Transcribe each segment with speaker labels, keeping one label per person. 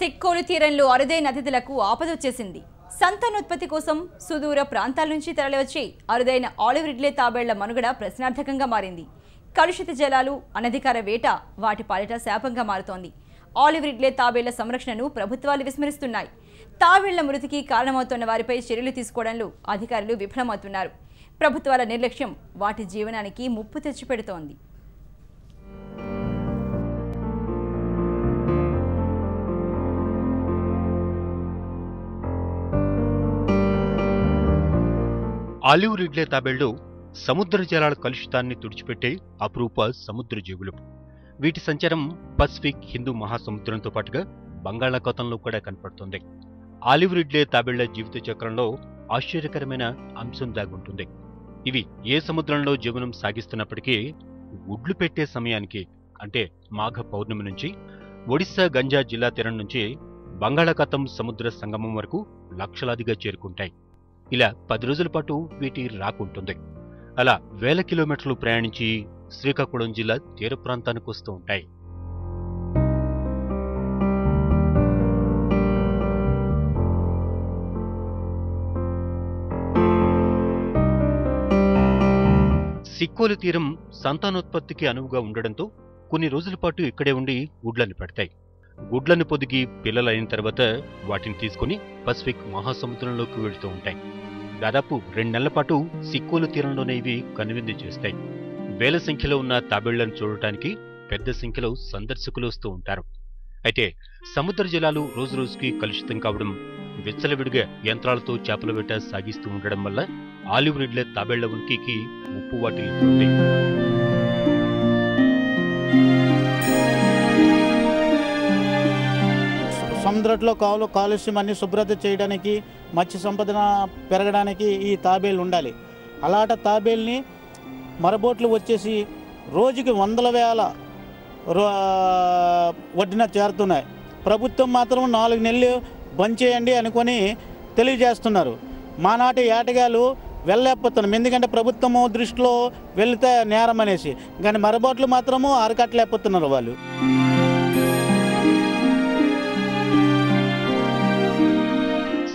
Speaker 1: సిక్కోలు తీరంలో అరుదైన అతిథులకు ఆపదొచ్చేసింది. సంతానోత్పత్తి కోసం సుదూర ప్రాంతాల నుంచి తరలివచ్చి అరుదైన ఆలివ్ రిడ్లే తాబేళ్ల మనుగడ ప్రశ్నార్థకంగా మారింది. కలుషిత జలాలు, అనధికార వేట వాటి పాలిట శాపంగా మారుతోంది. ఆలివ్ రిడ్లే తాబేళ్ల సంరక్షణను ప్రభుత్వాలు విస్మరిస్తున్నాయి. తాబేళ్ల మృతికి కారణమవుతున్న వారిపై చర్యలు తీసుకోవడంలో అధికారులు విఫలమవుతున్నారు. ప్రభుత్వాల నిర్లక్ష్యం వాటి జీవనానికి ముప్పు తెచ్చిపెడుతోంది.
Speaker 2: ఆలివ్ రిడ్లే తాబేళ్లు సముద్ర జలాల కలుషితాన్ని తుడిచిపెట్టే అపురూప సముద్ర జీవులు. వీటి సంచారం పసిఫిక్, హిందూ మహాసముద్రంతో పాటుగా బంగాళాఖాతంలో కూడా కనపడుతుంది. ఆలివ్ రిడ్లే తాబేళ్ల జీవిత చక్రంలో ఆశ్చర్యకరమైన అంశం దాగుంటుంది. ఇవి ఏ సముద్రంలో జీవనం సాగిస్తున్నప్పటికీ గుడ్లు పెట్టే సమయానికి, అంటే మాఘ పౌర్ణమి నుంచి ఒడిశా గంజా జిల్లా తీరం నుంచి బంగాళాఖాతం సముద్ర సంగమం వరకు లక్షలాదిగా చేరుకుంటాయి. ఇలా 10 రోజుల పాటు వీటి రాకుంటుంది. అలా వేల కిలోమీటర్లు ప్రయాణించి శ్రీకాకుళం జిల్లా తీర ప్రాంతానికి వస్తూ ఉంటాయి. సిక్కోలు తీరం సంతానోత్పత్తికి అనువుగా ఉండడంతో కొన్ని రోజుల పాటు ఇక్కడే ఉండి గుడ్లను పెడతాయి. గుడ్లను పొదిగి పిల్లలైన తర్వాత వాటిని తీసుకుని పసిఫిక్ మహాసముద్రంలోకి వెళుతూ ఉంటాయి. దాదాపు 2 నెలల పాటు సిక్కోలు తీరంలోనే ఇవి కనువిందు చేస్తాయి. వేల సంఖ్యలో ఉన్న తాబేళ్లను చూడటానికి పెద్ద సంఖ్యలో సందర్శకులు వస్తూ ఉంటారు. అయితే సముద్ర జలాలు రోజురోజుకి కలుషితం కావడం, విచ్చలవిడిగా యంత్రాలతో చేపల వేట సాగిస్తూ ఉండడం వల్ల ఆలివ్ రిడ్లే తాబేళ్ల ఉనికికి ముప్పు వాటిల్లుతుంది.
Speaker 3: సముద్రంలో కాలుష్యం అన్ని శుభ్రత చేయడానికి, మత్స్య సంపద పెరగడానికి ఈ తాబేళ్ళు ఉండాలి. అలాంటి తాబేల్ని మరబోట్లు వచ్చేసి రోజుకి 100,000 ఒడ్డున చేరుతున్నాయి. ప్రభుత్వం మాత్రం 4 నెలలు బంద్ చేయండి అనుకొని తెలియజేస్తున్నారు. మానాటి ఏటగాళ్ళు వెళ్ళలేకపోతున్నాం, ఎందుకంటే ప్రభుత్వము దృష్టిలో వెళితే నేరం అనేసి. కానీ మరబోట్లు మాత్రము అరకట్టలేకపోతున్నారు వాళ్ళు.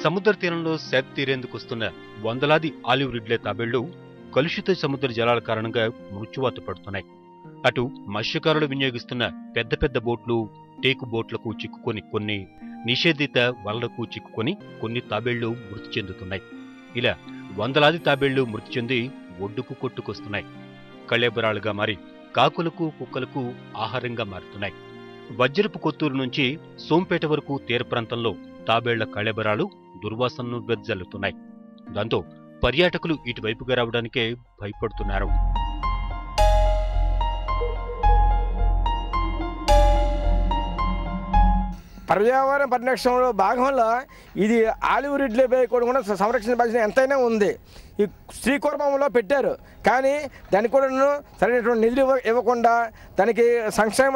Speaker 2: సముద్ర తీరంలో సేద తీరేందుకు వస్తున్న వందలాది ఆలివ్ రిడ్లే తాబేళ్లు కలుషిత సముద్ర జలాల కారణంగా మృత్యువాత పడుతున్నాయి. అటు మత్స్యకారులు వినియోగిస్తున్న పెద్ద పెద్ద బోట్లు, టేకు బోట్లకు చిక్కుకొని, కొన్ని నిషేధిత వలలకు చిక్కుకొని కొన్ని తాబేళ్లు మృతి చెందుతున్నాయి. ఇలా వందలాది తాబేళ్లు మృతి చెంది ఒడ్డుకు కొట్టుకొస్తున్నాయి. కళేబరాలుగా మారి కాకులకు, కుక్కలకు ఆహారంగా మారుతున్నాయి. వజ్రపు కొత్తూరు నుంచి సోంపేట వరకు తీర ప్రాంతంలో తాబేళ్ల కళేబరాలు దుర్వాసనను వెదజల్లుతున్నాయి. దాంతో పర్యాటకులు ఇటువైపుగా రావడానికే భయపడుతున్నారు.
Speaker 4: పర్యావరణ పరిరక్షణలో భాగంలో ఇది ఆలివ్ రిడ్లే కూడా సంరక్షణ బాధ్యత ఎంతైనా ఉంది. ఈ శ్రీకాకుళంలో పెట్టారు, కానీ దానికి కూడా సరైనటువంటి నిధులు ఇవ్వకుండా, దానికి సంక్షేమ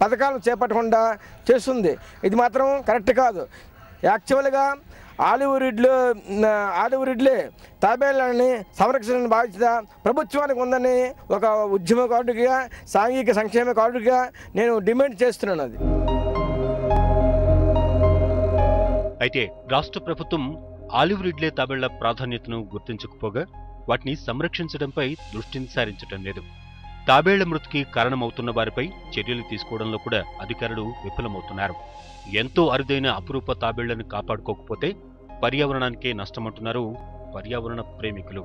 Speaker 4: పథకాలను చేపట్టకుండా చేస్తుంది. ఇది మాత్రం కరెక్ట్ కాదు. యాక్చువల్గా ఆలివ్ రిడ్లే తాబేళ్లని సంరక్షణ బాధ్యత ప్రభుత్వానికి ఉందని ఒక ఉద్యమకారుడిగా, సాంఘిక సంక్షేమకారుడిగా నేను డిమాండ్ చేస్తున్నాను. అది
Speaker 2: అయితే రాష్ట్ర ప్రభుత్వం ఆలివ్ రిడ్లే తాబేళ్ల ప్రాధాన్యతను గుర్తించకపోగా వాటిని సంరక్షించడంపై దృష్టిని సారించడం లేదు. తాబేళ్ల మృతికి కారణమవుతున్న వారిపై చర్యలు తీసుకోవడంలో కూడా అధికారులు విఫలమవుతున్నారు. ఎంతో అరుదైన అపురూప తాబేళ్లను కాపాడుకోకపోతే పర్యావరణానికే నష్టమంటున్నారు పర్యావరణ ప్రేమికులు.